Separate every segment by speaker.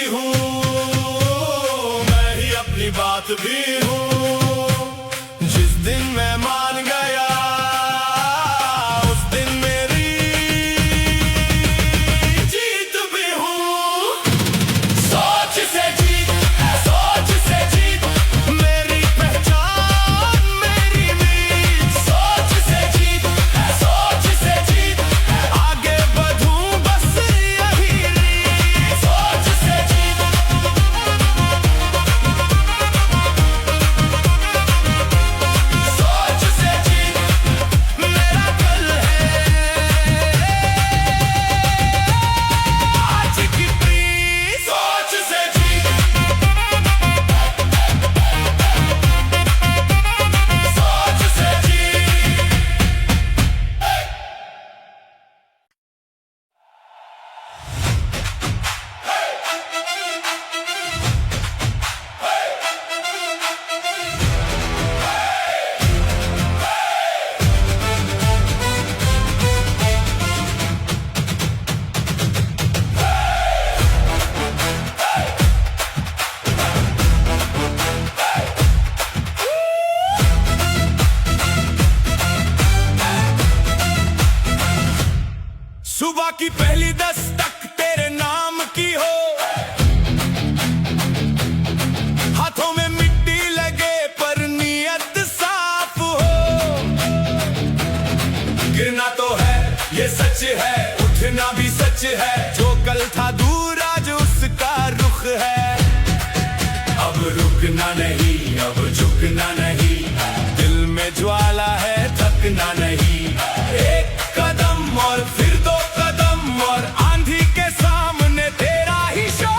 Speaker 1: हूँ, मैं ही अपनी बात भी हूँ। जिस दिन मैं मान गया उस दिन मेरी जीत भी हूँ। सोच से जीत, सोच से जीत, मेरी पहचान मेरी मीत। सोच से जीत, सोच से जीत, आगे बढ़ूं बस यही रीत। सोच से जीत, सोच से जीत, मेरा कल है आज की प्रीत। सोच से जीत, सोच से जीत। सुबह की पहली दस्तक तेरे नाम की हो, हाथों में मिट्टी लगे पर नीयत साफ हो। गिरना तो है ये सच है, उठना भी सच है, जो कल था दूर आज उसका रुख है। अब रुकना नहीं, अब झुकना नहीं, दिल में ज्वाला है थकना नहीं। एक कदम और फिर दो कदम और आंधी के सामने तेरा ही शोर।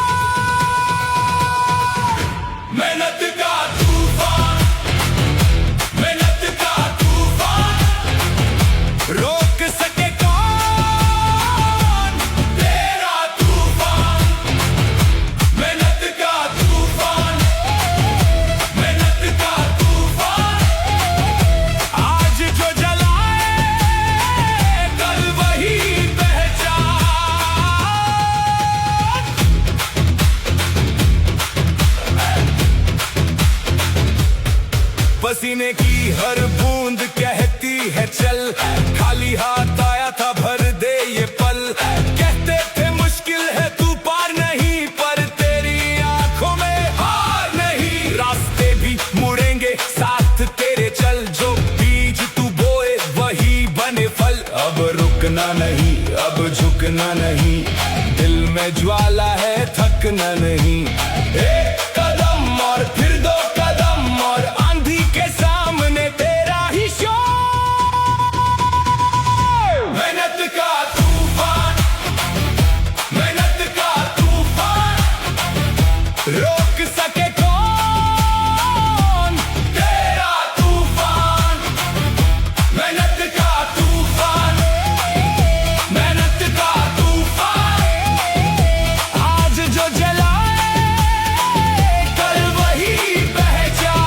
Speaker 1: मेहनत का तूफान, मेहनत का तूफान, रोक सके कौन तेरा तूफान। मेहनत का तूफान, मेहनत का तूफान, आज जो जलाए कल वही पहचान। पसीने की हर बूंद कहती है चल, खाली हाथ आया था भर दे ये पल। कहते थे मुश्किल है तू पार नहीं, पर तेरी आंखों में हार नहीं। रास्ते भी मुड़ेंगे साथ तेरे चल, जो बीज तू बोए वही बने फल। अब रुकना नहीं, अब झुकना नहीं, दिल में ज्वाला है थकना नहीं। एक कदम और फिर दो कदम और आंधी के सामने तेरा ही शोर। मेहनत का तूफान, मेहनत का तूफान, रोक सके कौन तेरा तूफान। मेहनत का तूफान, मेहनत का तूफान, आज जो जलाए कल वही पहचान।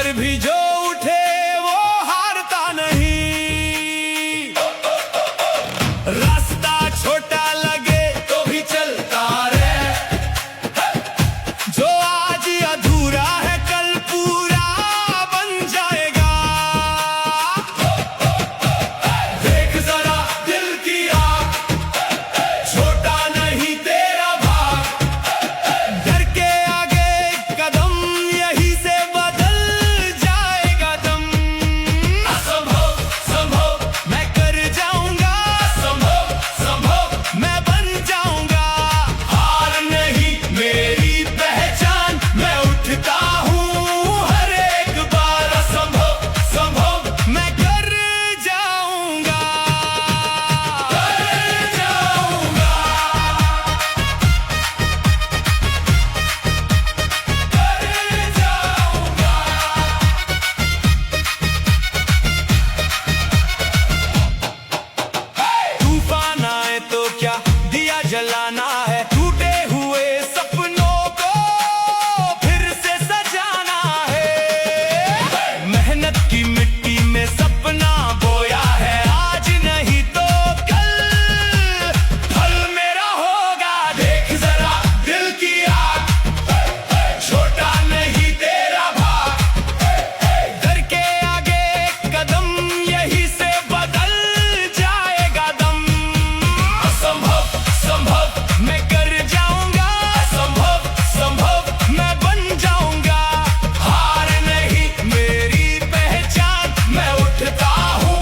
Speaker 1: अगर भी जो उठे वो हारता नहीं। रास्ता छोटा लगे तो भी चलता रहे, जो आज अधूरा है कल पूरा बन जाएगा। देख जरा दिल की आग, छोटा नहीं तेरा भाग, डर के आगे कदम यही से बदल जाएगा दम। असंभव संभव मैं कर जाऊंगा, संभव संभव मैं बन जाऊंगा। हार नहीं मेरी पहचान, मैं उठता हूँ हर एक बार। असंभव संभव मैं कर जाऊंगा, कर जाऊंगा, कर जाऊंगा। तूफान आए तो क्या दिया जलाना है, टूटे हुए सपनों को फिर से सजाना है। मेहनत की मिट्टी में सपना बोया है, आज नहीं तो कल फल मेरा होगा। देख जरा दिल की आग, छोटा नहीं तेरा भाग, डर के आगे कदम यही से बदल जाएगा दम। असंभव संभव मैं कर जाऊंगा, असंभव संभव मैं बन जाऊंगा। हार नहीं मेरी पहचान, मैं उठता हूँ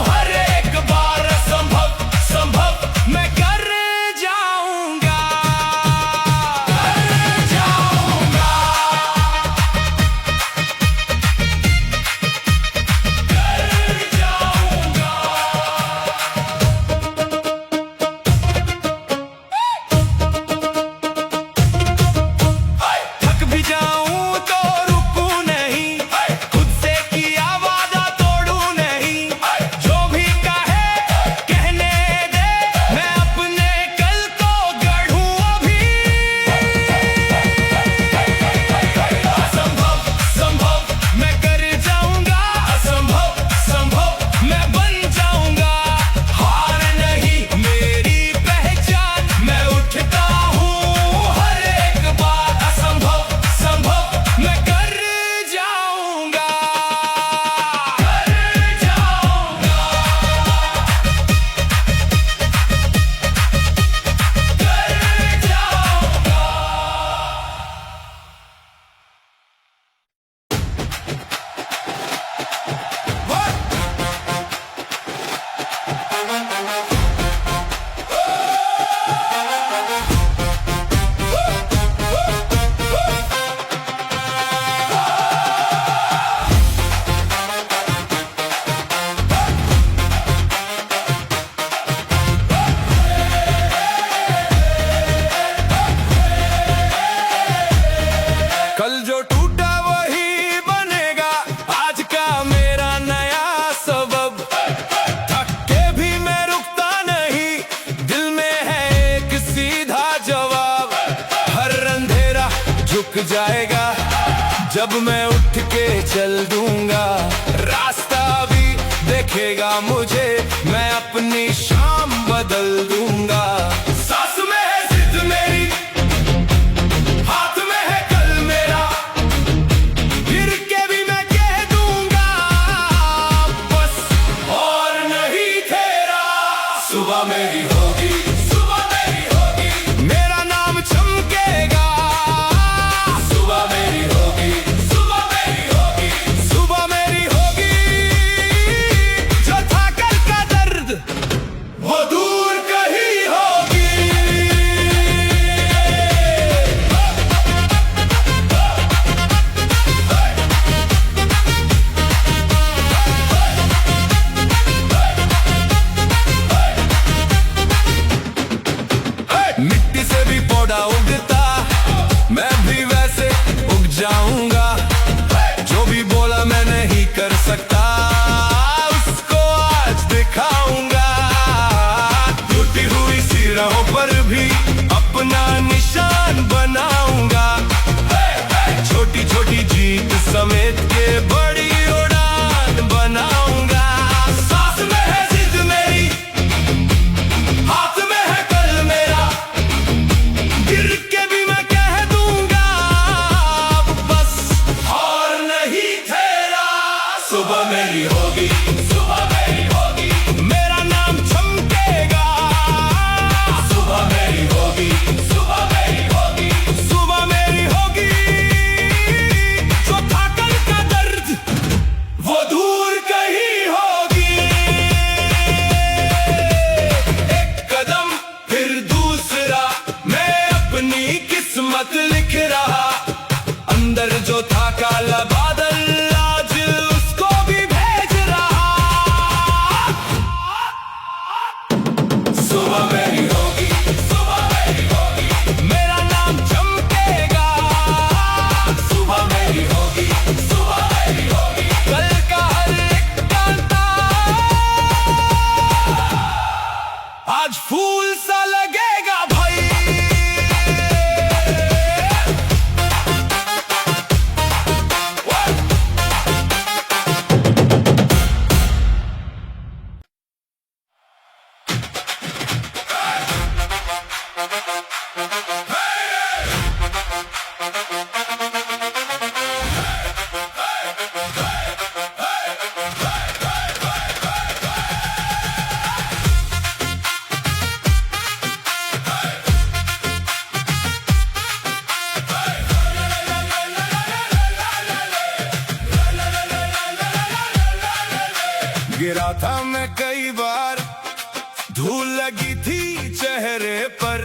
Speaker 1: हर एक बार। असंभव संभव मैं कर जाऊंगा, कर जाऊंगा, कर जाऊंगा। थक भी जाऊं तो रुकूं नहीं, खुद से किया वादा तोड़ूं नहीं। जो भी कहे कहने दे, मैं अपने कल को गढ़ूं अभी। असंभव संभव मैं कर जाऊंगा, असंभव संभव मैं बन जाऊंगा। हार नहीं मेरी पहचान, मैं उठता हूँ हर एक बार। असंभव संभव मैं कर जाऊंगा, कर जाऊंगा, कर जाऊंगा। कल जो टूटा वही बनेगा, आज का मेरा नया सबब। थक के भी मैं रुकता नहीं, दिल में है एक सीधा जवाब। हर अंधेरा झुक जाएगा जब मैं उठ के चल दूंगा। रास्ता भी देखेगा मुझे, मैं अपनी शाम बदल दूंगा। सांस में है जिद मेरी, हाथ में है कल मेरा, फिर के भी मैं कह दूंगा बस और नहीं तेरा। सुबह मेरी होगी, सुबह मेरी होगी, मेरा नाम चमकेगा। सुबह मेरी होगी, सुबह मेरी होगी, सुबह मेरी होगी। जो था कल का दर्द वो दूर कहीं बड़ी उड़ान बनाऊंगा। सांस में है जिद मेरी, हाथ में है कल मेरा, गिर के भी मैं कह दूंगा बस और नहीं तेरा। सुबह मेरी होगी, सुबह मेरी होगी, मेरा नाम चमकेगा। सुबह मेरी होगी, सुबह मेरी होगी, सुबह मेरी होगी। जो था कल का दर्द वो दूर कहीं होगी। एक कदम फिर दूसरा, मैं अपनी किस्मत लिख रहा। अंदर जो था काला बादल आज उसको भी भेज रहा। सुबह मेरी होगी, सुबह मेरी होगी, मेरा नाम चमकेगा। सुबह मेरी होगी, सुबह मेरी होगी, कल का हर एक कांटा आज फूल सा लगेगा भाई। गिरा था मैं कई बार, धूल लगी थी चेहरे पर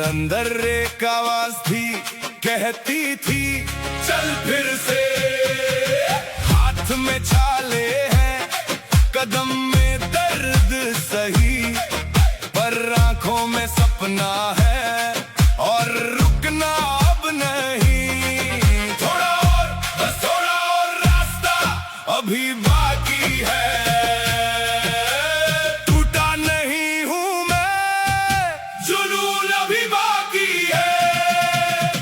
Speaker 1: अंदर एक आवाज थी कहती थी चल फिर से। हाथ में छाले हैं, कदम में दर्द सही, पर आंखों में सपना है और रुकना अब नहीं। थोड़ा और, बस थोड़ा और रास्ता अभी बाकी है। टूटा नहीं हूं मैं, जुनून अभी बाकी है।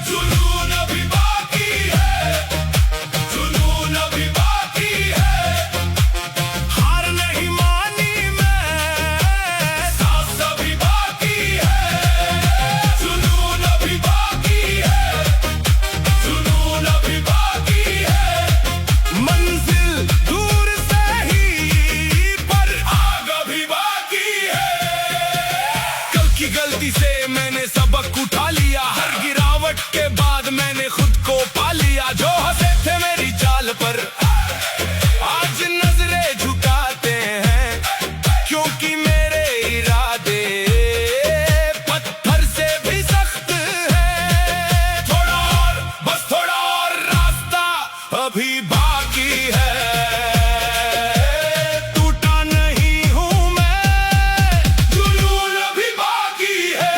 Speaker 1: जुनून अभी बाकी है, जुनून अभी बाकी है। हार नहीं मानी मैं, सांस अभी बाकी है। जुनून अभी बाकी है, जुनून अभी बाकी है। मंजिल दूर से ही, पर आग अभी बाकी है। कल की गलती से मैंने सबक उठा लिया, हर गिरावट के बाद मैंने खुद को पा लिया। जो हंसे थे मेरी चाल पर आज नजरें झुकाते हैं, क्योंकि मेरे इरादे पत्थर से भी सख्त है। थोड़ा और, बस थोड़ा और रास्ता अभी बाकी है। टूटा नहीं हूं मैं, जुनून अभी बाकी है।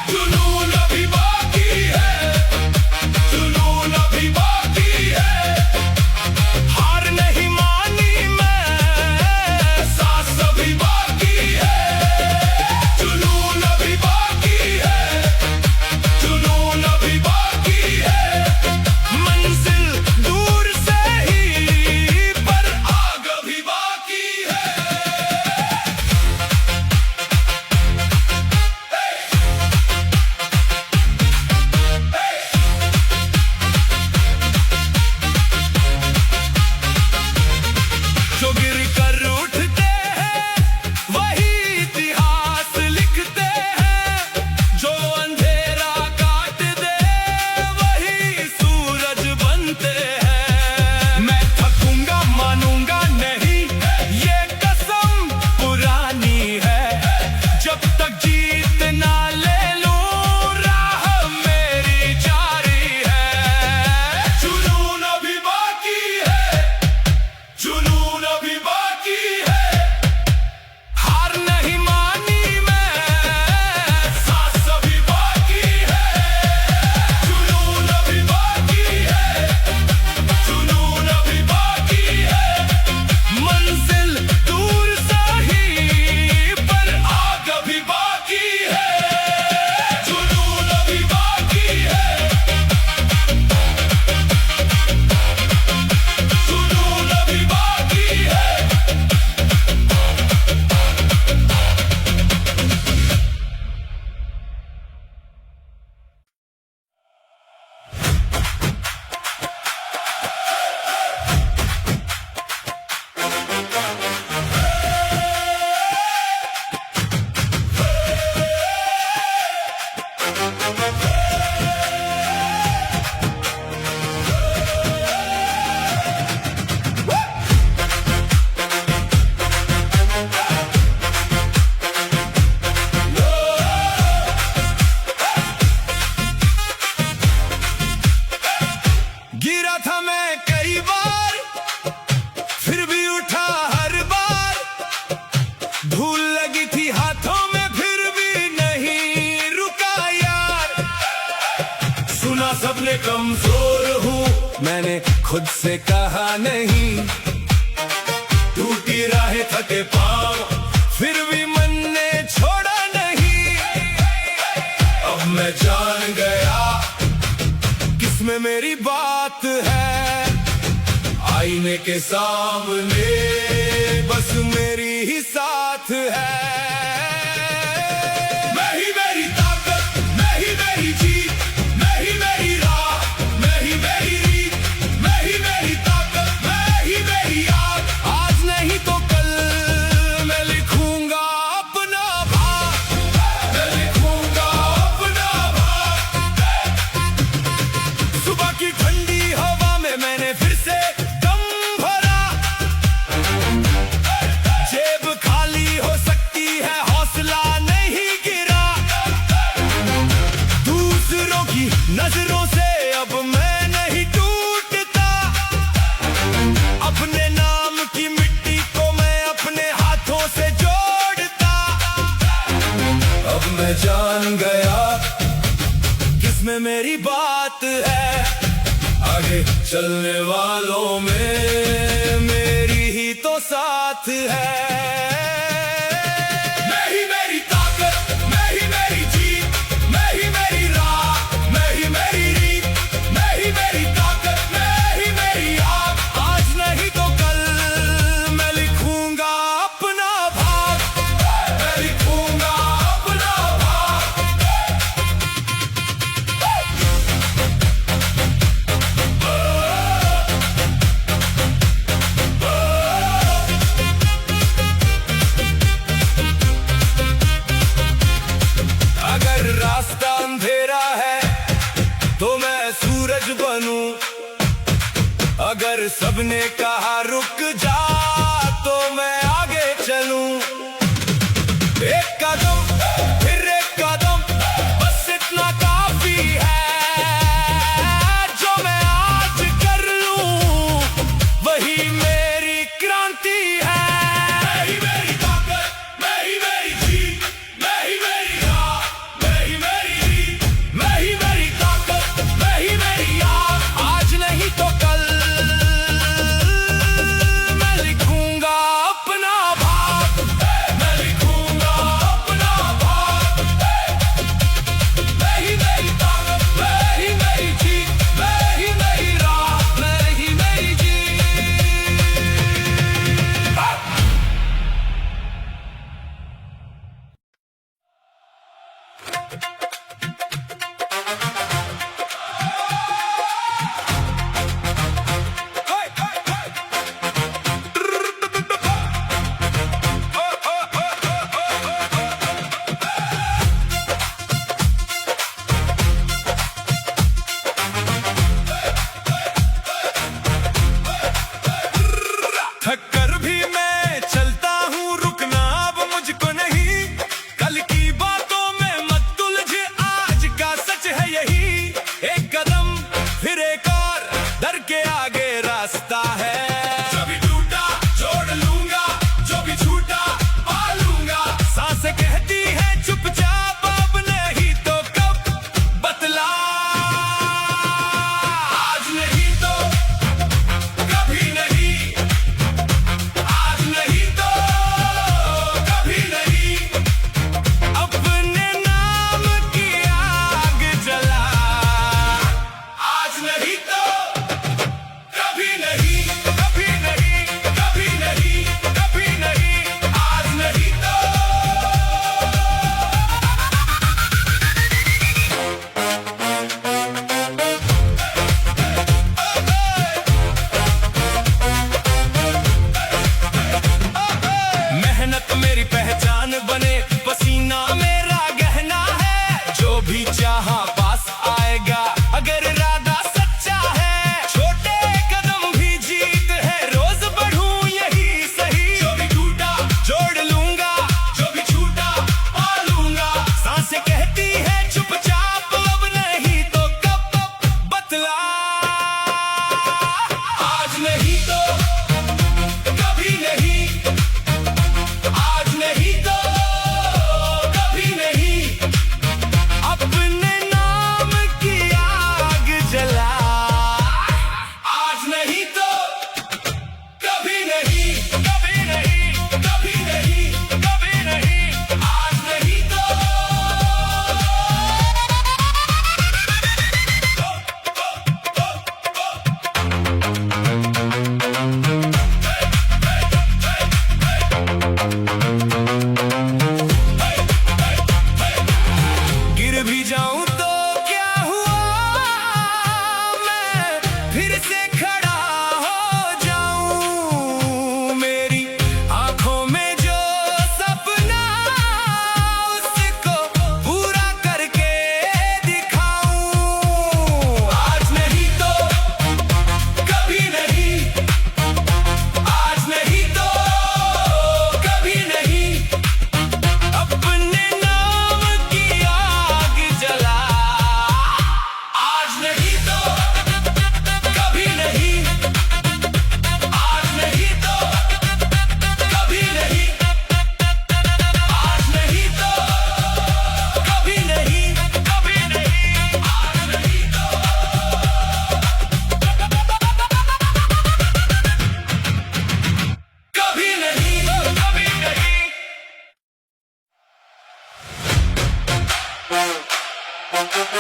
Speaker 1: जुनून अभी बाकी है, जुनून अभी बाकी है। हार नहीं मानी मैं, सांस अभी बाकी है। जुनून अभी बाकी है, जुनून अभी बाकी है। मंजिल दूर से ही, में कमजोर हूँ, मैंने खुद से कहा नहीं। टूटी राहें थके पाँव, फिर भी मन ने छोड़ा नहीं। अब मैं जान गया किसमें मेरी बात है। आईने के सामने बस मेरी ही साथ है। मैं ही मेरी ताकत, मैं ही मेरी जीत, मैं ही मेरी राह, मैं ही मेरी रीत, मैं ही मेरी ताकत, मैं ही मेरी आग। आज नहीं तो कल मैं लिखूंगा अपना भाग, मैं लिखूंगा अपना भाग। सुबह की ठंडी हवा में मैंने फिर से नजरों से अब मैं नहीं टूटता। अपने नाम की मिट्टी को मैं अपने हाथों से जोड़ता। अब मैं जान गया किसमें मेरी बात है। आगे चलने वालों में मेरी ही तो साथ है। रास्ता अंधेरा है तो मैं सूरज बनूं। अगर सबने कहा रुक जा तो मैं आगे चलूं। एक कदम फिर एक कदम, बस इतना काफी है। जो मैं आज कर लूं वही मेरी क्रांति है। मैं ही मेरी ताकत, मैं ही मेरी जीत, मैं ही मेरी राह, मैं ही मेरी रीत, मैं ही मेरी ताकत, मैं ही मेरी आग। आज नहीं तो कल मैं लिखूंगा अपना भाग।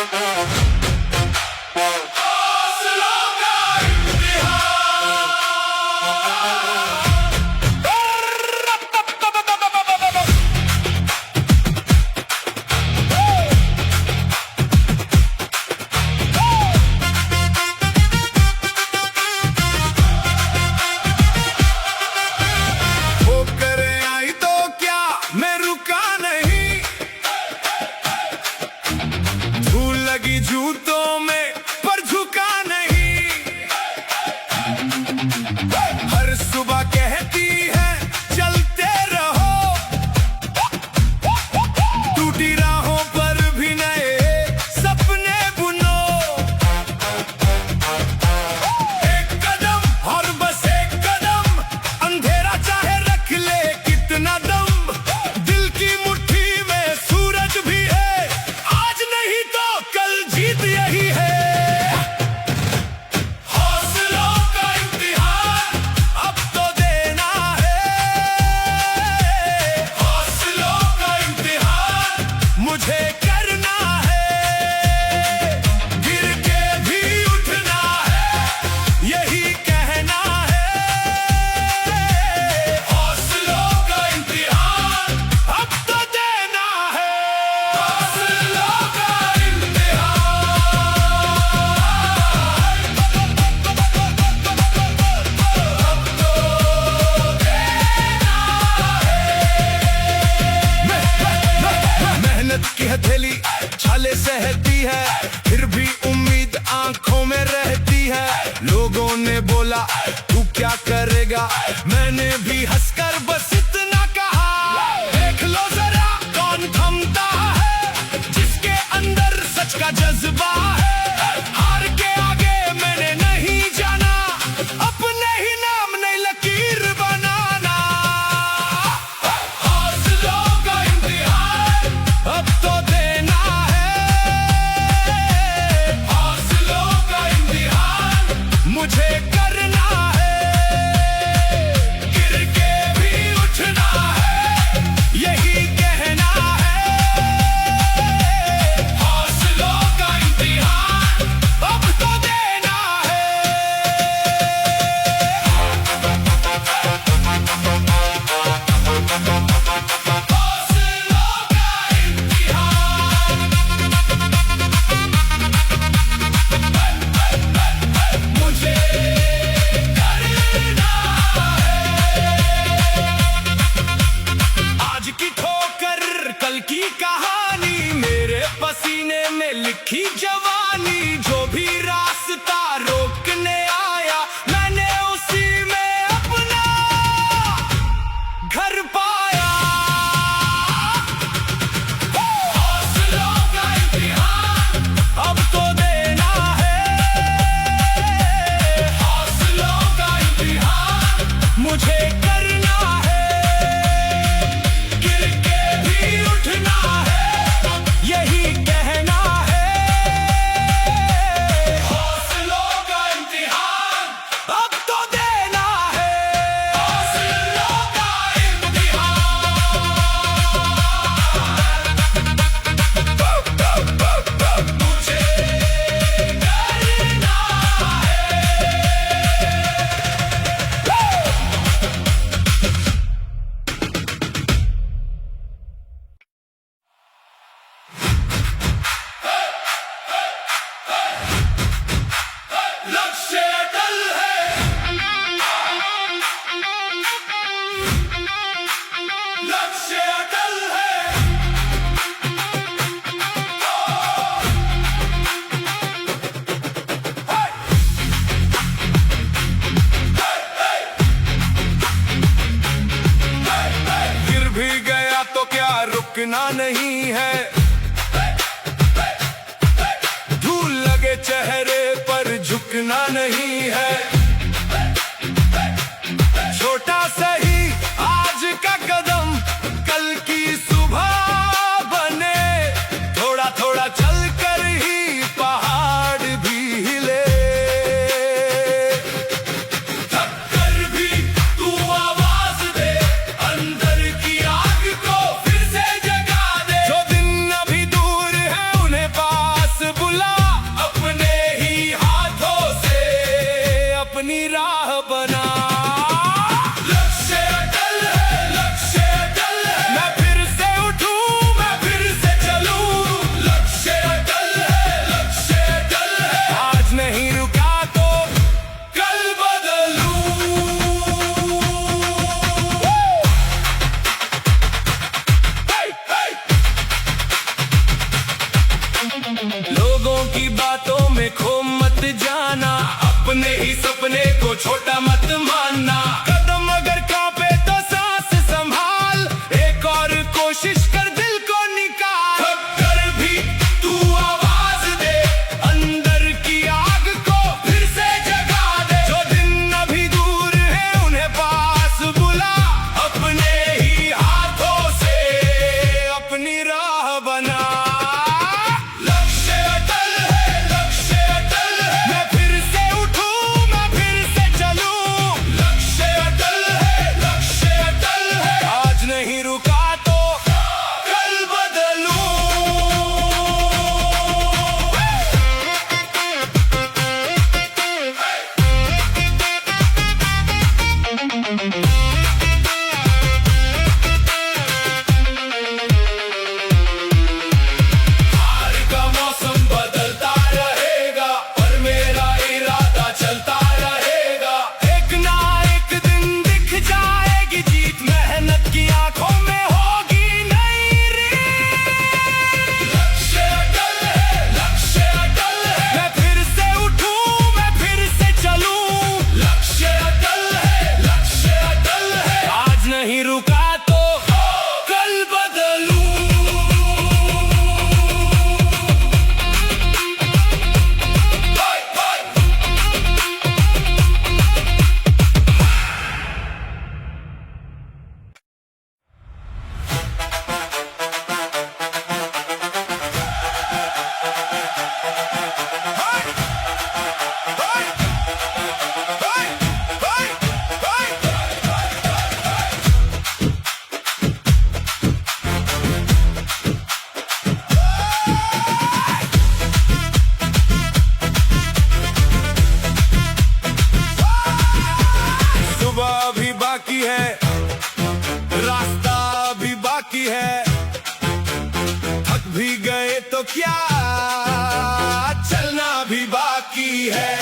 Speaker 1: हौसलों का इम्तिहान। वो करे आई तो क्या, मैं रुका नहीं। धूल लगी जूतों में पर झुका नहीं। हर सुबह कहती है चलते रहो, टूटी राहों पर भी नए सपने बुनो। एक कदम और बस एक कदम, अंधेरा चाहे रख ले कितना दम। दिल की मुट्ठी में सूरज भी है, आज नहीं तो कल जीत यही है। हौसलों का इम्तिहान अब तो देना है। हौसलों का इम्तिहान मुझे करना है। गिर के भी उठना है, यही कहना है। हौसलों का इम्तिहान अब तो देना है। हौसलों का मेहनत की हथेली छाले सहती है, फिर भी उम्मीद आंखों में रहती है। लोगों ने बोला तू क्या करेगा, मैंने भी हंसकर बस इतना कहा, देख लो जरा कौन थमता है, जिसके अंदर सच का जज्बा है। हार के आगे मैंने नहीं जाना, अपने ही नाम नहीं लकीर बनाना। हौसलों का इम्तिहान अब तो देना है। हौसलों का इम्तिहान मुझे करना है। गिर के भी उठना है, यही कहना है। हौसलों का इम्तिहान अब तो देना है। हौसलों का इम्तिहान मुझे करना है। आज की ठोकर कल की कहानी, मेरे पसीने में लिखी जवानी। जो भी रास्ता रोकने आया, मैंने उसी में अपना घर पाया। हौसलों का इम्तिहान अब तो देना है। हौसलों का इम्तिहान मुझे करना है। गिर के भी उठना है, यही कहना है। हौसलों का इम्तिहान अब तो देना है। हौसलों का इम्तिहान मुझे करना लक्ष्य अटल है। लक्ष्य अटल है। गिर भी गया तो क्या, रुकना नहीं है। धूल लगे चेहरे पर झुकना नहीं है। छोटा सही आज का कदम, कल की सुबह बने। थोड़ा थोड़ा चल कर ही पहाड़ भी हिले। थक कर भी तू आवाज दे, अंदर की आग को फिर से जगा दे। जो दिन अभी दूर है उन्हें पास राह बना। लक्ष्य अटल है, लक्ष्य अटल है, मैं फिर से उठूं, मैं फिर से चलूं। लक्ष्य अटल है, लक्ष्य अटल है, आज नहीं रुका तो कल बदलूं। लोगों की बातों में खो मत जाना, अपने ही सपने को छोटा मत मानना। कदम अगर कांपे तो सांस संभाल, एक और कोशिश कर दिल को निकाल। थक कर भी तू आवाज दे, अंदर की आग को फिर से जगा दे। जो दिन अभी दूर है उन्हें पास बुला, अपने ही हाथों से अपनी राह बना। नहीं रुका तो कल बदलूं। हार का मौसम बदलता रहेगा, पर मेरा इरादा चलता रहेगा। एक ना एक दिन दिख जाएगी जीत, मेहनत की आंखों में होगी नई रीत। लक्ष्य अटल है, लक्ष्य अटल है, मैं फिर से उठूं, मैं फिर से चलूं। लक्ष्य अटल है, लक्ष्य अटल है, आज नहीं रुका तो कल बदलूं। सुबह भी बाकी है, रास्ता भी बाकी है। थक भी गए तो क्या, चलना भी बाकी है।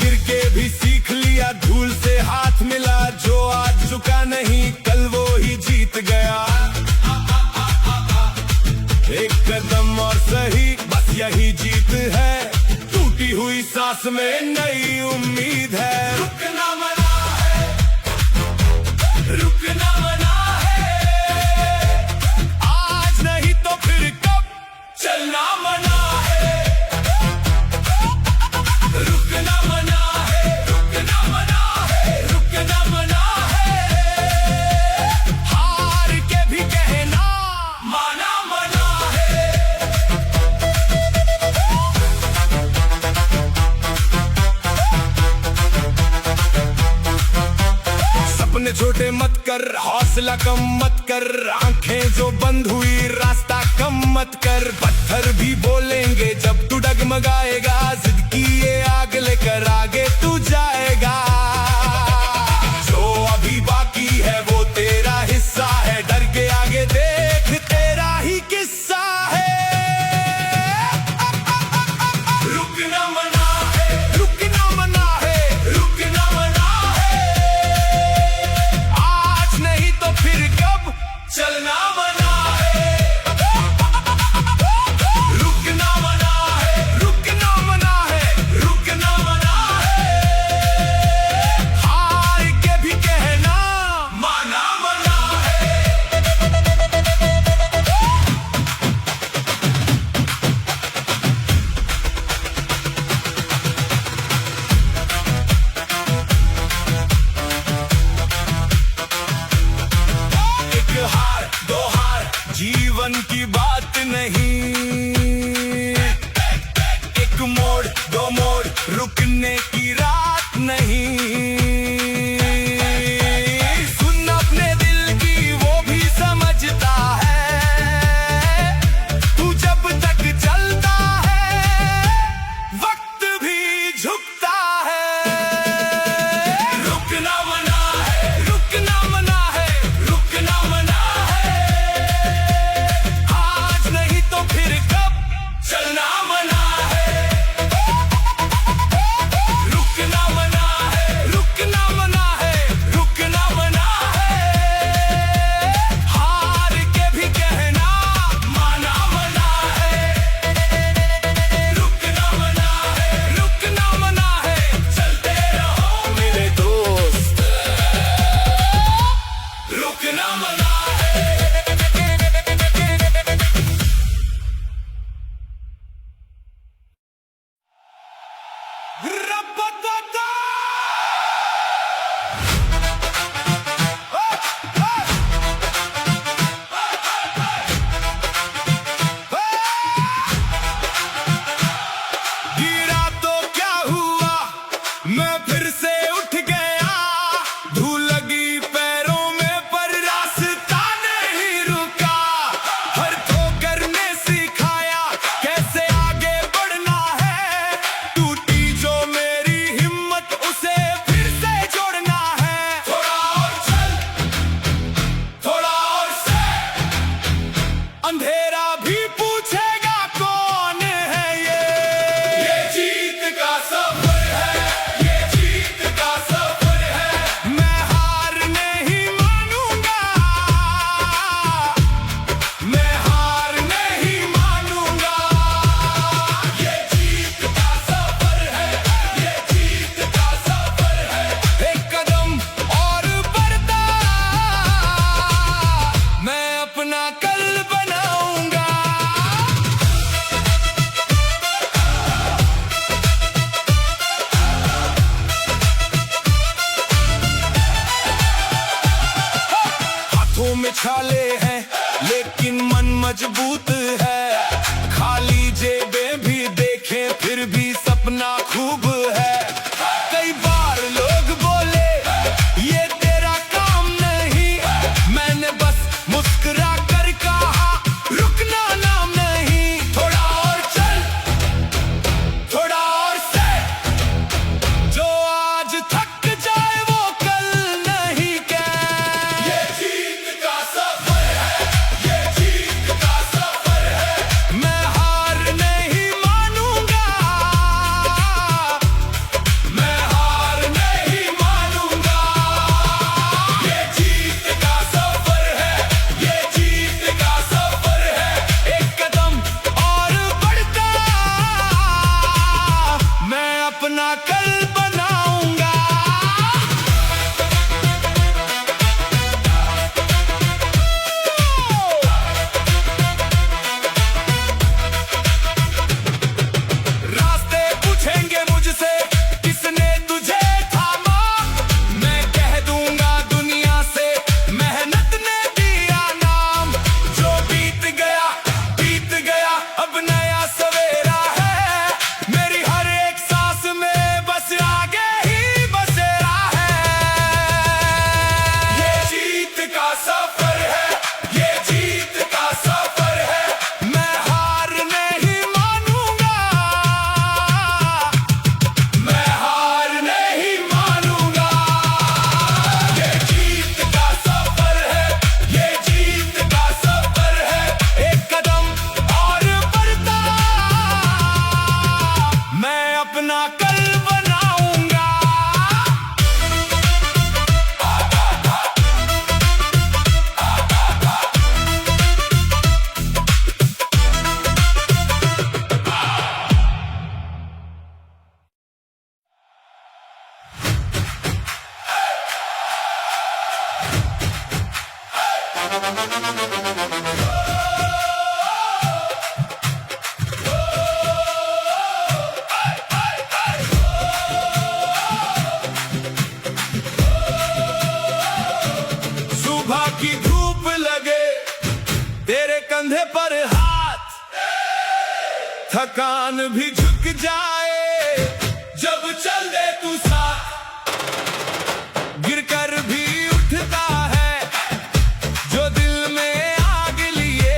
Speaker 1: गिर के भी सीख लिया, धूल से हाथ मिला। जो आज झुका नहीं, कल वो ही जीत गया। एक कदम और सही, बस यही जीत है। टूटी हुई सांस में नई उम्मीद है। रुकना मना है, रुकना मना है, आज नहीं तो फिर कब चलना मना है। रुकना मना है, रुकना मना है, रुकना मना है, हार के भी कहना माना मना है। सपने छोटे मत कर, हौसला कम मत कर। आंखें जो बंद हुई, रास्ता कम मत कर। पत्थर भी बोलेंगे जब तू डगमगाएगा। जिद की ये आग लेकर आगे तू जाएगा। जो अभी बाकी है वो तेरा हिस्सा है। डर के आगे देख, तेरा ही किस्सा है। रुकना मना है, रुकना मना है, रुकना मना है, आज नहीं तो फिर कब चलना मना है। रुकना मना है, रुकना मना है, रुकना मना है, छाले हैं लेकिन मन मजबूत है, खाली जेबें भी देखें फिर भी सपना खूब है। कई बार लोग बोले ये तेरा काम नहीं, मैंने बस मुस्कुरा कर कहा रुकना नाम नहीं। थोड़ा और चल, थोड़ा और से, जो आज थक जाए वो कल नहीं कह। ये जीत का सफर है, ये जीत का सफर है, मैं हार नहीं मानूंगा, मैं हार नहीं मानूंगा। ये जीत का सफर है, ये जीत का सफर है, एक कदम और बढ़ता मैं अपना कल बनाऊंगा। रास्ते पूछेंगे मुझसे किसने तुझे थामा, मैं कह दूंगा दुनिया से मेहनत ने दिया नाम। जो बीत गया अब नया सवेरा है, मेरी हर एक सांस में बस आगे ही बसेरा है। ये जीत का सफर है, ये जीत का सफर है, मैं हार नहीं मानूंगा, मैं हार नहीं मानूंगा। ये जीत का सफर है, ये जीत का सफर है, एक कदम और बढ़ता मैं अपना कल बनाऊंगा। सुबह की धूप लगे तेरे कंधे पर हाथ, थकान भी झुक जाए जब चल दे तू साथ। गिरकर भी उठता है जो दिल में आग लिए,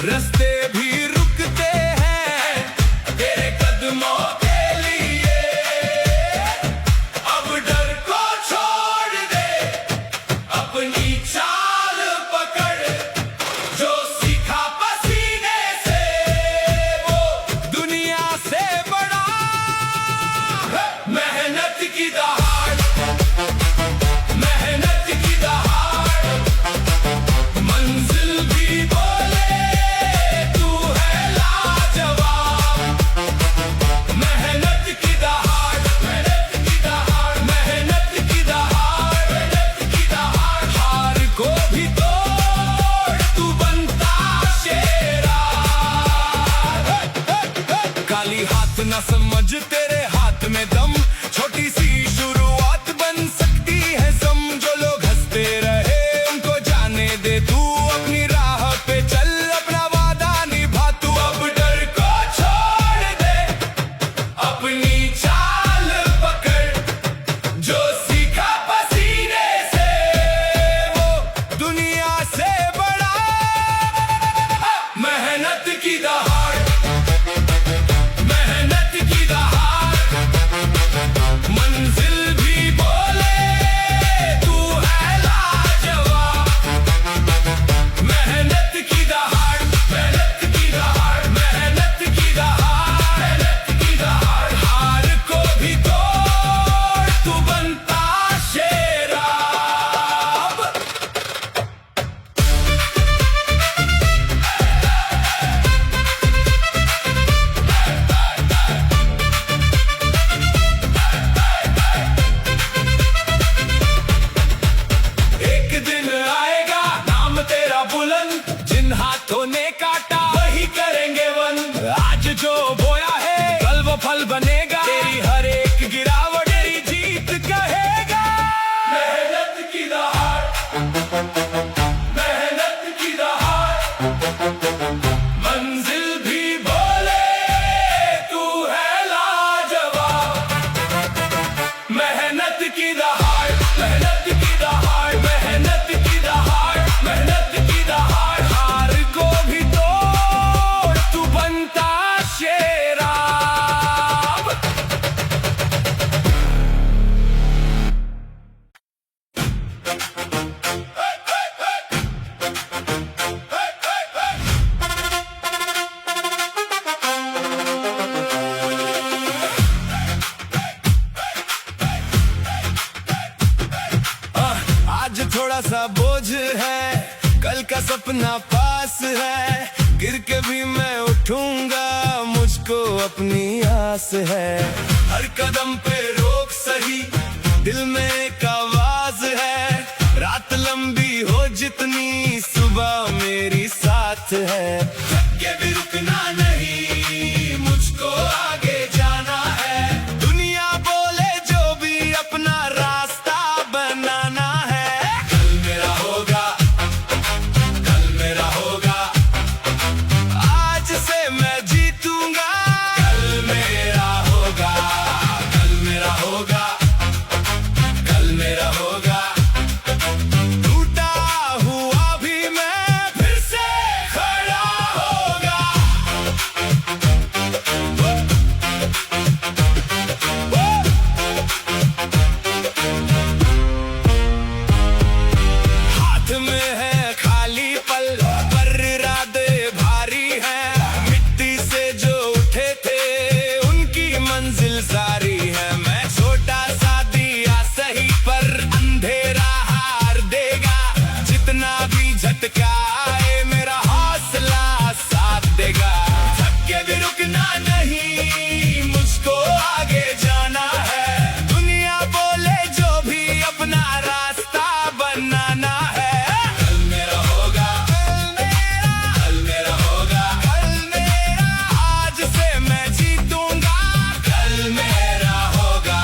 Speaker 1: रास्ते भी रुकते हैं तेरे कदमों के लिए। अब डर को छोड़ दे, अपनी चाल पकड़, जो सीखा पसीने से वो दुनिया से की दहाड़, मेहनत की दहाड़, मेहनत की दहाड़, मेहनत की दहाड़। हार को भी तोड़ तू बनता शेरा। आज थोड़ा सा बोझ है, कल का सपना पास है। गिर के भी मैं उठूंगा, मुझको अपनी आस है। हर कदम पे रोक सही, दिल में एक आवाज है। रात लंबी हो जितनी, सुबह मेरी साथ है। थक के भी रुकना नहीं, मुझको आगे जाना है। दुनिया बोले जो भी, अपना रास्ता बनाना है। कल मेरा होगा, कल मेरा होगा, आज से मैं जीतूंगा। कल मेरा होगा, कल मेरा होगा, कल मेरा होगा। टूटा हुआ भी मैं फिर से खड़ा होगा। हाथ में है खाली पल, पर इरादे भारी हैं। मिट्टी से जो उठे थे, उनकी मंजिल सारी है। मैं छोटा सा दिया सही, पर अंधेरा हार देगा। जितना भी झटका आए, मेरा हौसला साथ देगा। थक के भी रुकना नहीं, मुझको आगे जाना है। दुनिया बोले जो भी, अपना रास्ता बनाना है। कल मेरा होगा, कल मेरा होगा, कल मेरा, आज से मैं जीतूंगा। कल मेरा होगा,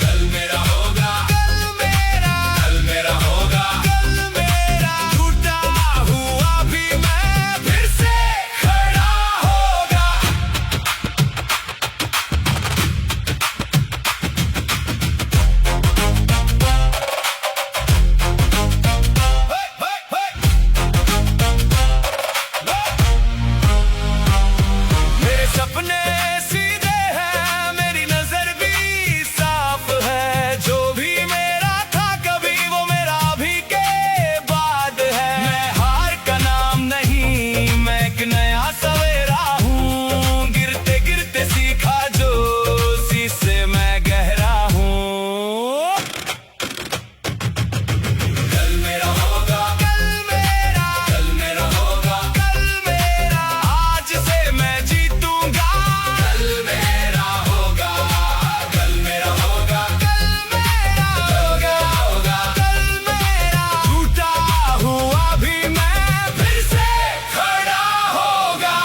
Speaker 1: कल मेरा होगा, कल मेरा, कल मेरा होगा, कल मेरा। टूटा हुआ भी मैं फिर से खड़ा होगा। मेरे सपने सीधे हैं, मेरी नजर भी साफ है। जो भी मेरा था कभी, वो मेरा अभी के बाद है। मैं हार का नाम नहीं, मैं एक नया सवेरा हूँ। गिरते गिरते सीखा जो, उसी से मैं गहरा हूँ। कल मेरा होगा, कल मेरा, कल मेरा होगा, कल मेरा, आज से मैं जीतूंगा। कल मेरा होगा, कल मेरा होगा, कल मेरा होगा, होगा, कल मेरा। टूटा हुआ भी मैं फिर से खड़ा होगा।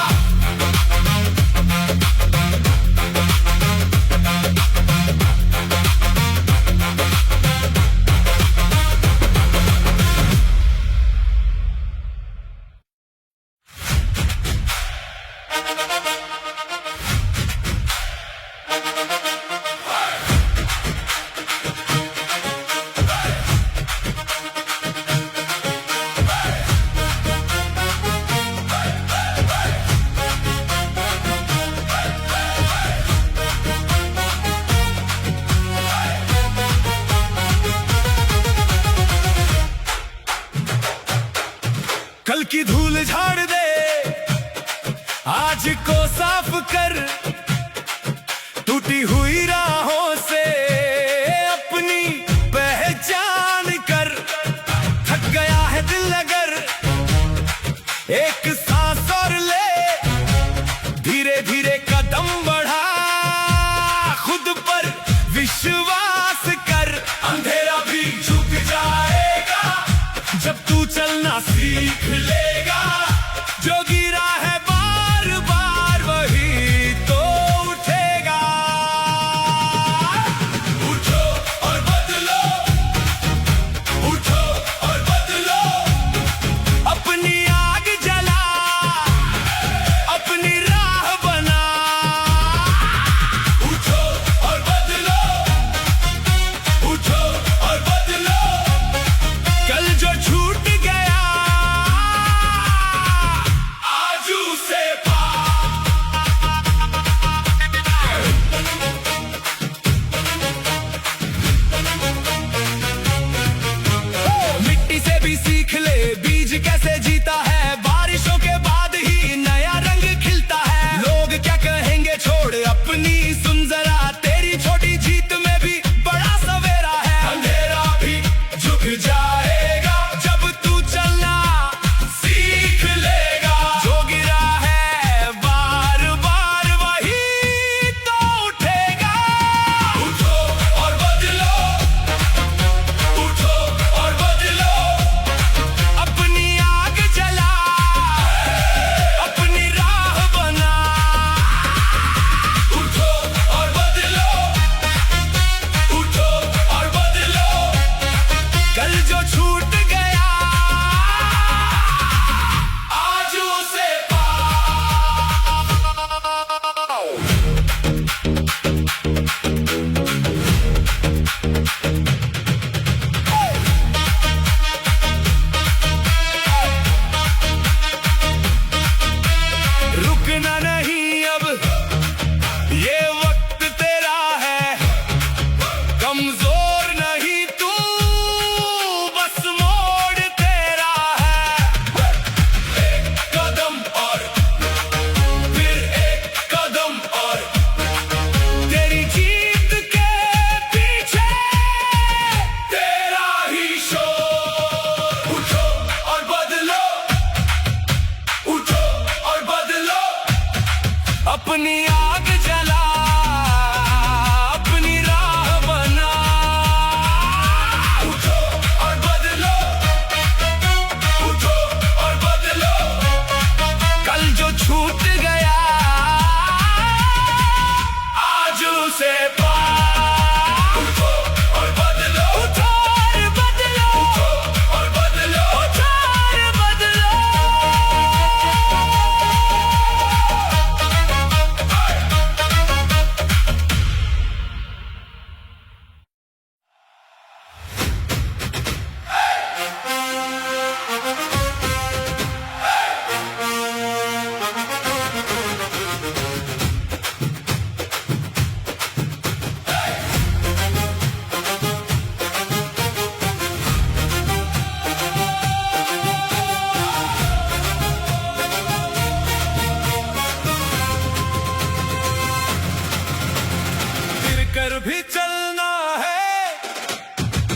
Speaker 1: कल की धूल झाड़ दे, आज को साफ कर। टूटी हुई राहों से अपनी पहचान कर। थक गया है दिल अगर, एक सांस और ले। धीरे धीरे कदम बढ़ा, खुद पर विश्वास कर। अंधेरा भी झुक जाएगा, जब तू चलना सीख लेगा। जो गिरा है बार बार, वही तो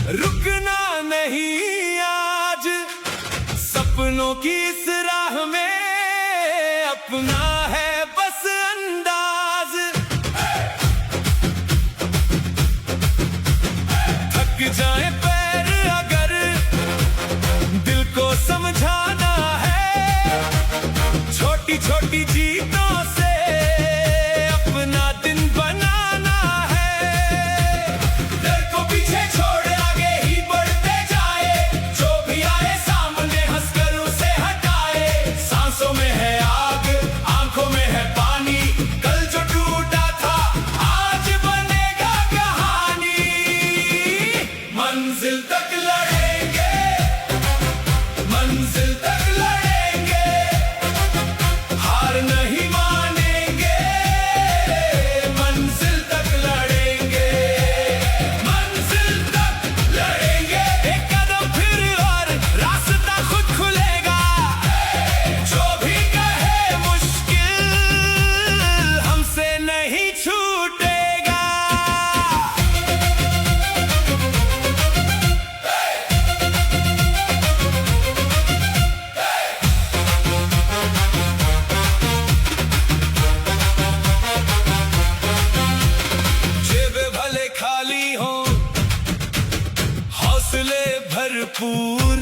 Speaker 1: रुकना नहीं आज, सपनों की इस राह में अपना है बस अंदाज। थक जाए पैर अगर दिल को समझाना है, छोटी छोटी जीतों से अपना दिन बनाना है। डर को पीछे छोड़ आगे ही बढ़ते जाए, जो भी आए सामने हंसकर उसे हटाए। सांसों में है आग, आंखों में है पानी, कल जो टूटा था आज बनेगा कहानी। मंजिल तक लड़ेंगे, मंजिल तक लड़ेंगे, हार नहीं मानेंगे। मंजिल तक लड़ेंगे, मंजिल तक लड़ेंगे। एक कदम फिर और रास्ता खुद खुलेगा, जो भी कहे मुश्किल हमसे नहीं छूटेगा। जेब भले खाली हो, हौसले भरपूर,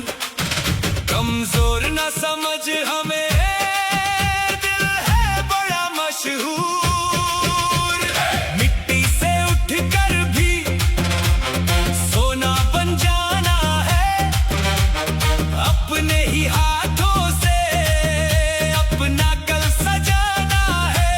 Speaker 1: कमजोर न समझ हमें, दिल है बड़ा मशहूर। मिट्टी से उठकर भी सोना बन जाना है, अपने ही हाथों से अपना कल सजाना है।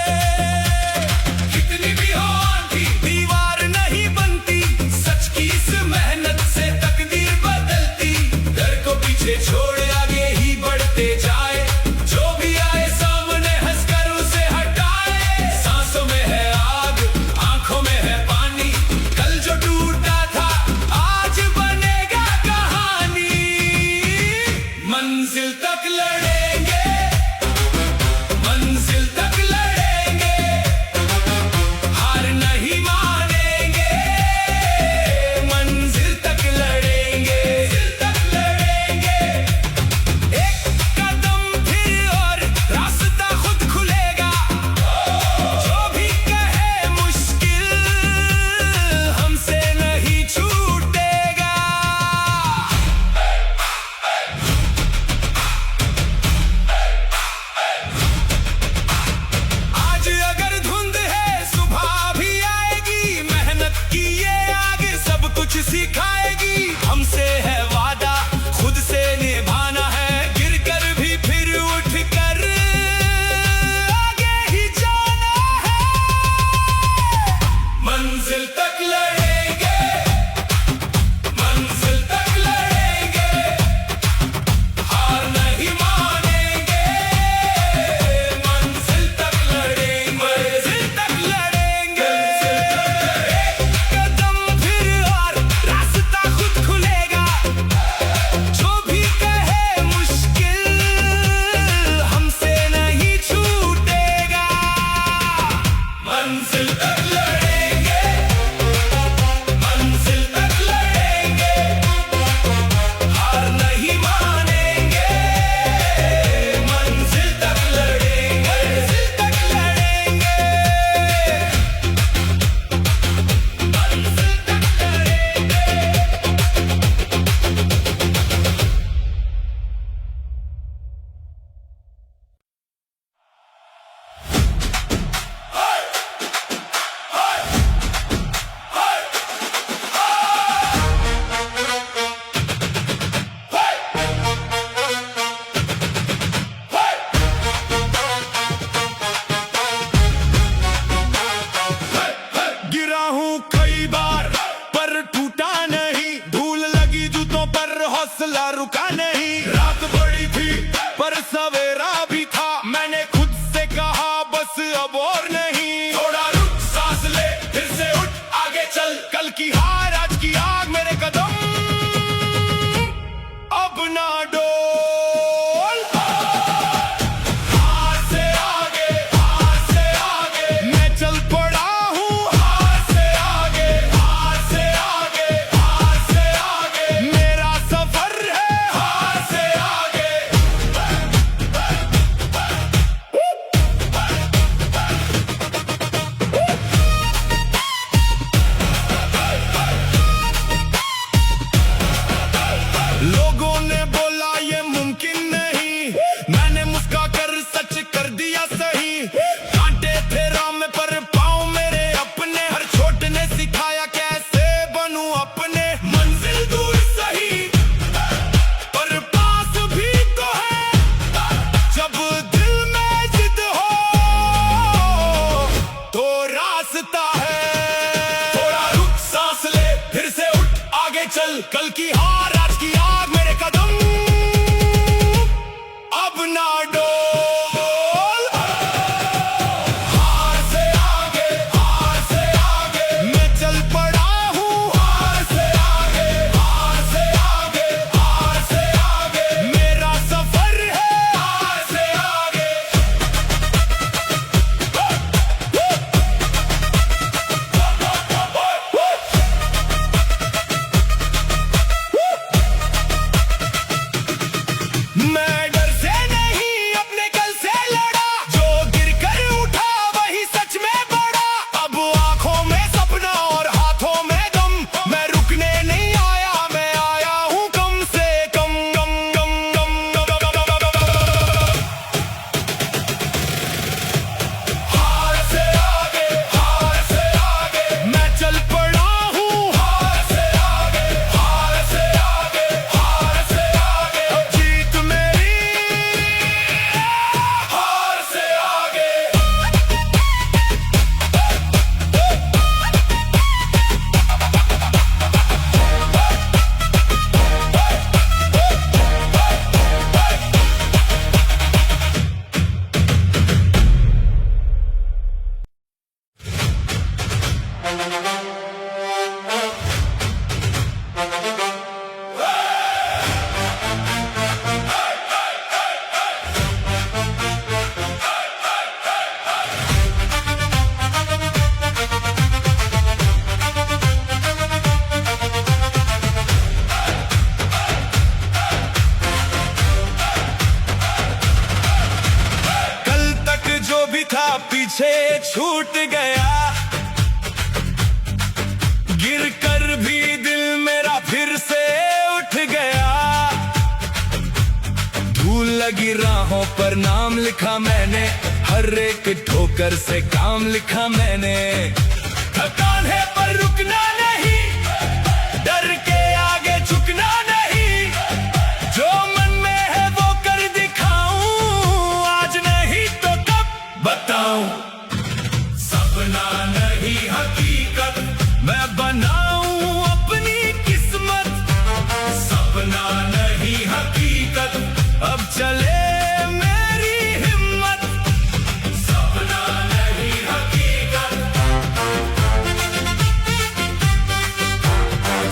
Speaker 1: कितनी भी हो आंधी दीवार नहीं बनती, सच की इस मेहनत से तकदीर बदलती। डर को पीछे छोड़ आगे ही बढ़ते जाए, जो भी आए सामने हंसकर उसे हटाए। सांसों में है आग, आंखों में है पानी, कल जो टूटा था आज बनेगा कहानी। मंजिल तक लड़ेंगे, मंजिल तक लड़ेंगे, हार नहीं मानेंगे। मंजिल तक लड़ेंगे, मंजिल तक लड़ेंगे। एक कदम फिर और रास्ता खुद खुलेगा, जो भी कहे मुश्किल हमसे नहीं छूटेगा। आज अगर धुंध है सुबह भी आएगी, मेहनत की ये आग सब कुछ सिखाएगी। हमसे है वादा खुद से निभाना है, गिरकर भी फिर उठकर आगे ही जाना है। मंजिल तक लड़ेंगे, मंजिल तक लड़ेंगे, हार नहीं मानेंगे। मंजिल तक लड़ेंगे, मंजिल तक लड़ेंगे। एक कदम फिर और रास्ता खुद खुलेगा, जो भी कहे मुश्किल हमसे नहीं छूटेगा। मंजिल तक लड़ेंगे, मंजिल तक लड़ेंगे, हार नहीं मानेंगे। मंजिल तक लड़ेंगे, मंजिल तक लड़ेंगे, मंजिल तक लड़ेंगे। गिरा हूं कई बार पर टूटा नहीं, धूल लगी जूतों पर हौसला रुका नहीं। रात बड़ी थी पर सवेरा भी था, मैंने खुद से कहा बस अब और नहीं। थोड़ा रुक सांस ले फिर से उठ आगे चल, कल की हार आज की आग मेरे कदम अब ना डोल। हार से आगे मैं चल पड़ा हूँ, हार से आगे, हार से आगे, हार से आगे। आगे चल, कल की हार आज की आग मेरे कदम अब ना डोल। हार से आगे मैं चल पड़ा हूँ, हार से आगे मेरा सफर है, हार से आगे। मैं डर से नहीं अपने कल से लड़ा, जो गिर कर उठा वही सच में बड़ा। अब आंखों में सपना और हाथों में दम, मैं रुकने नहीं आया, मैं आया हूँ कम से कम। हार से आगे मैं चल पड़ा हूँ, हार से आगे अब जीत मेरी हार से आगे। कल तक जो भी था पीछे छूट गया, गिर कर भी दिल मेरा फिर से उठ गया। धूल लगी राहों पर नाम लिखा मैंने, हर एक ठोकर से काम लिखा मैंने। थकान है पर रुकना नहीं, डर के आगे झुकना नहीं, जो मन में है वो कर दिखाऊं, आज नहीं तो कब बताऊं। सपना नहीं हकीकत, मैं बनाऊं अपनी किस्मत। सपना नहीं हकीकत, अब चले मेरी हिम्मत। सपना नहीं हकीकत,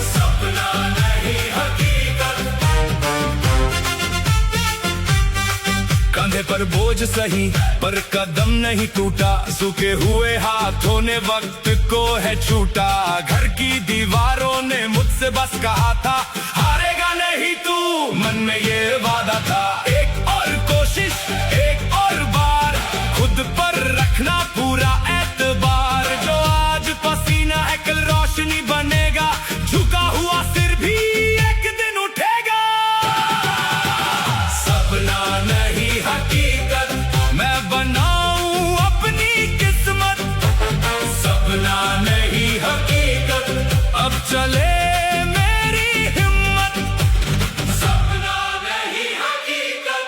Speaker 1: सपना नहीं हकीकत। कंधे पर बोझ सही पर कदम नहीं टूटा, सूखे हुए हाथों ने वक्त को है छूटा। घर की दीवारों ने मुझसे बस कहा था, हारेगा नहीं तू, मन में ये वादा था। एक और कोशिश, एक और बार, खुद पर रखना पूरा एतबार। जो आज पसीना है कल रोशनी बनेगा, झुका हुआ सिर भी एक दिन उठेगा। सपना नहीं हकीकत, मैं बनाऊं अपनी किस्मत। सपना नहीं हकीकत, अब चले मेरी हिम्मत। सपना नहीं हकीकत।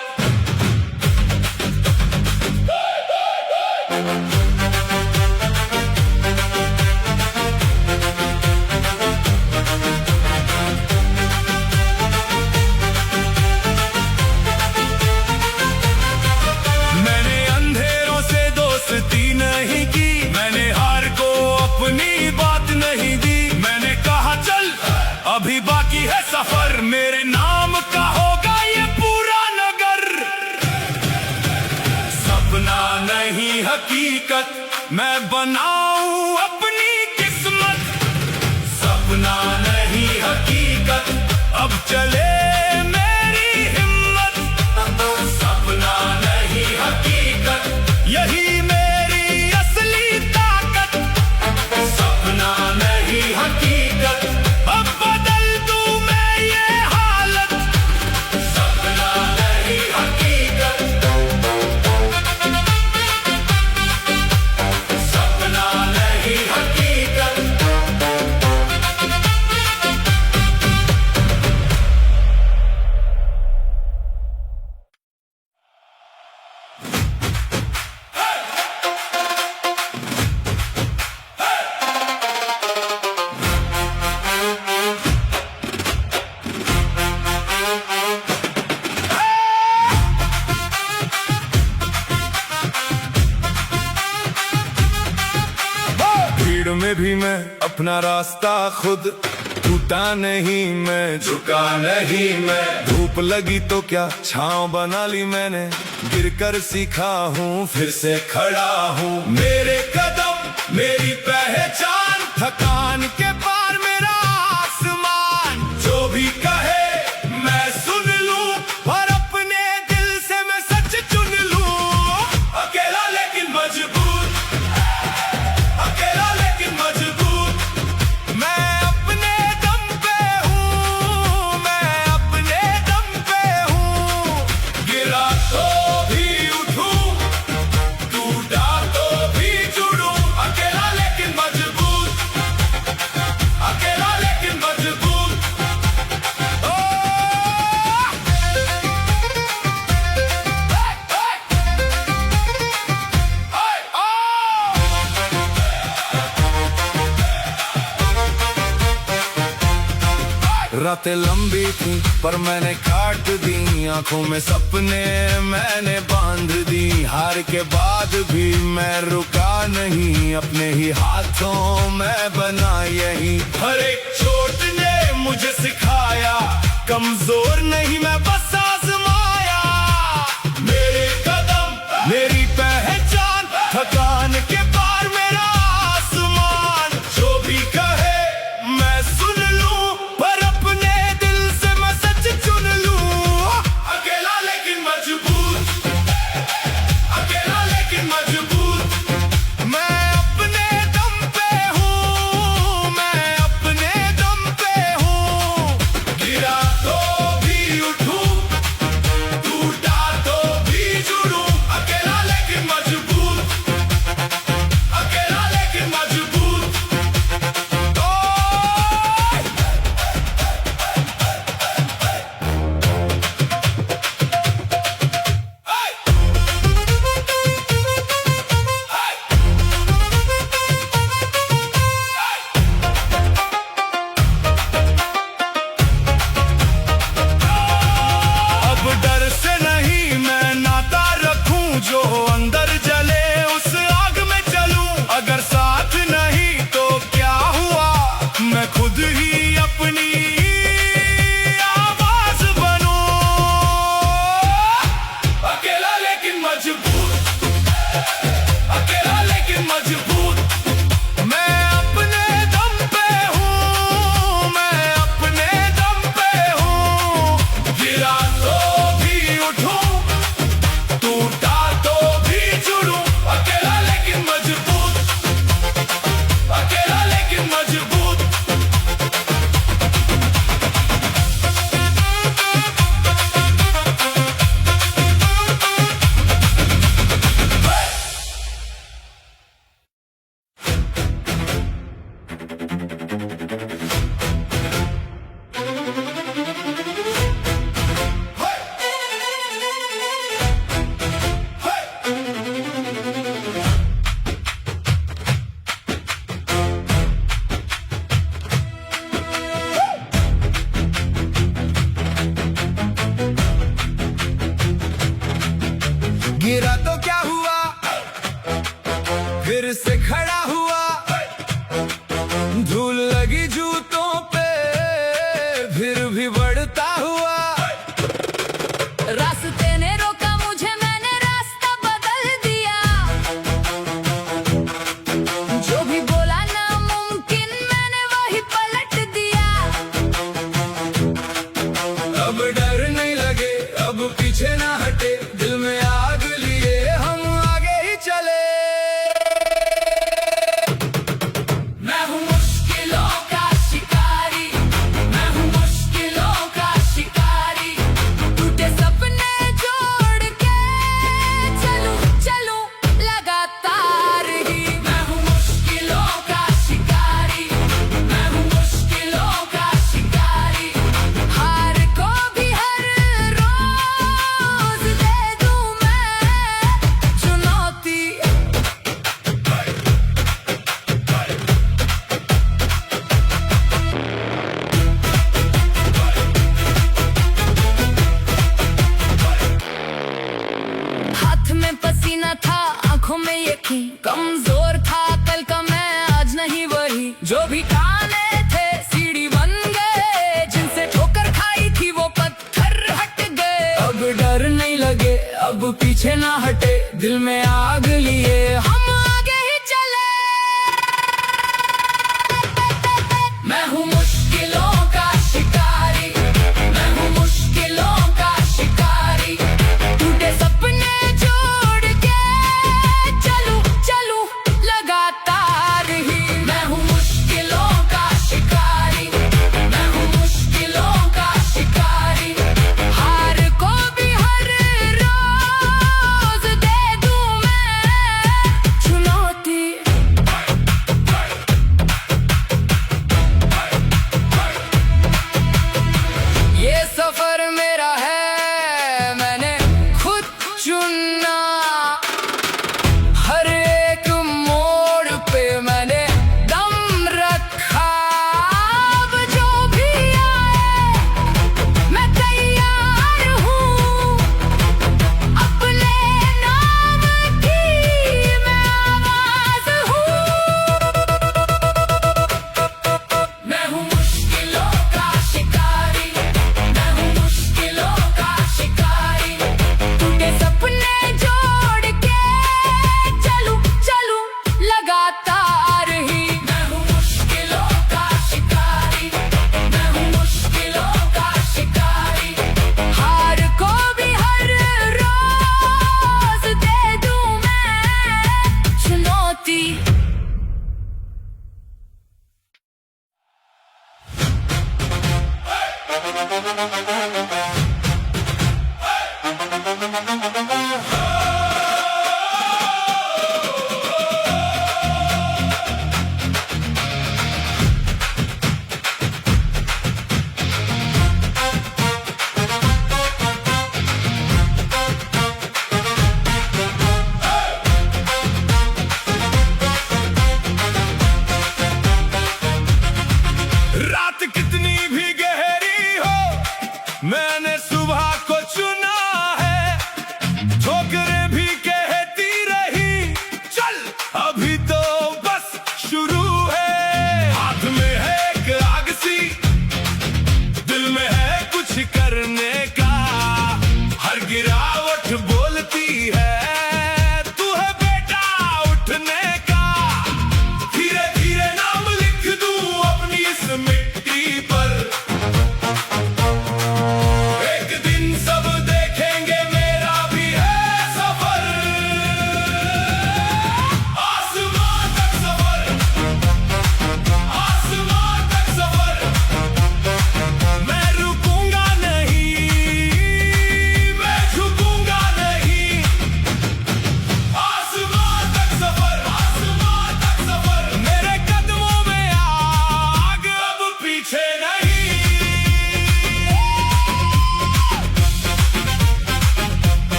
Speaker 1: मैंने अंधेरों से दोस्ती नहीं की, मैंने हार को अपनी बात नहीं दी। मैंने कहा चल अभी बाकी है सफर, मेरे नाम का होगा ये पूरा नगर। सपना नहीं हकीकत, मैं बनाऊं अपनी किस्मत। सपना नहीं हकीकत, अब चले मेरी हिम्मत। सपना नहीं हकीकत, यही मेरी असली ताकत। सपना नहीं हकीकत, अब बदल दूं मैं ये हालत। सपना नहीं हकीकत, सपना नहीं हकीकत। अपना रास्ता खुद, टूटा नहीं मैं, झुका नहीं मैं। धूप लगी तो क्या छांव बना ली मैंने, गिरकर सीखा हूँ फिर से खड़ा हूँ। मेरे कदम मेरी पहचान, थकान के पार मेरा आसमान। जो भी कहे मैं सुन लूं, और अपने दिल से मैं सच चुन लूं। अकेला लेकिन मजबूत, अकेला लेकिन मजबूत। मैं अपने दम पे हूँ, मैं अपने दम पे हूँ। गिरा तो भी उठूं, टूटा तो भी जुड़ूं। अकेला लेकिन मजबूत, अकेला लेकिन मजबूत। रातें लंबी थी पर मैंने काट दी, आंखों में सपने मैंने बांध दी। हार के बाद भी मैं रुका नहीं, अपने ही हाथों में बना यही। हर एक चोट ने मुझे सिखाया, कमजोर नहीं मैं बस आजमाया। मेरे कदम मेरी पहचान, थकान के पार मेरा आसमान। जो भी कहे मैं सुन लूं, पर अपने दिल से मैं सच चुन लूं। अकेला लेकिन मजबूत, अकेला लेकिन मजबूत। मैं अपने दम पे हूँ, मैं अपने दम पे हूँ। गिरा तो भी उठूं, टूटा तो भी जुड़ूं। अकेला लेकिन मजबूत, अकेला लेकिन मजबूत। अब डर से नहीं मैं नाता रखूं, जो अंदर जले उस आग में चलूं। अगर साथ नहीं तो क्या हुआ, मैं खुद ही अपनी आवाज बनूं। अकेला लेकिन मजबूत, अकेला लेकिन मजबूत। मैं अपने दम पे हूँ, मैं अपने दम पे हूँ। गिरा तो भी उठूं, टूटा तो भी जुड़ूं। अकेला लेकिन मजबूत, अकेला लेकिन मजबूत। गिरा तो क्या हुआ, फिर से खड़ा हुआ। धूल लगी जूतों पे, फिर भी बढ़ता हुआ।
Speaker 2: रास्ते ने रोका मुझे, मैंने रास्ता बदल दिया। जो भी बोला नामुमकिन, मैंने वही पलट दिया।
Speaker 1: अब डर नहीं लगे, अब पीछे ना हटे। दिल में आग लिए हम आगे ही चले।
Speaker 2: मैं हूँ मुश्किलों का शिकारी, मैं हूँ मुश्किलों
Speaker 1: पीछे ना हटे, दिल में आग लिए
Speaker 2: हम आगे ही चले।
Speaker 1: मैं हूँ मुश्किलों का शिकारी, मैं हूँ मुश्किलों का शिकारी।
Speaker 2: टूटे सपने जोड़ के चलूं चलूं लगातार ही।
Speaker 1: मैं हूँ मुश्किलों का शिकारी, मैं हूँ मुश्किलों का शिकारी।
Speaker 2: हार को भी हर रोज दे दूं मैं चुनौती।
Speaker 1: ये सफर मेरा है, मैंने खुद चुना। हर एक मोड़ पे मैंने दम रखा।
Speaker 2: अब जो भी आए मैं तैयार हूँ, अपने नाम की मैं आवाज हूँ।
Speaker 1: मैं हूँ मुश्किलों का शिकारी, मैं हूँ मुश्किलों का शिकारी।
Speaker 2: टूटे सपने जोड़ के चलूं चलूं लगातार ही।
Speaker 1: मैं हूँ मुश्किलों का शिकारी, मैं हूँ मुश्किलों का शिकारी।
Speaker 2: हार को भी हर रोज दे दूं मैं चुनौती।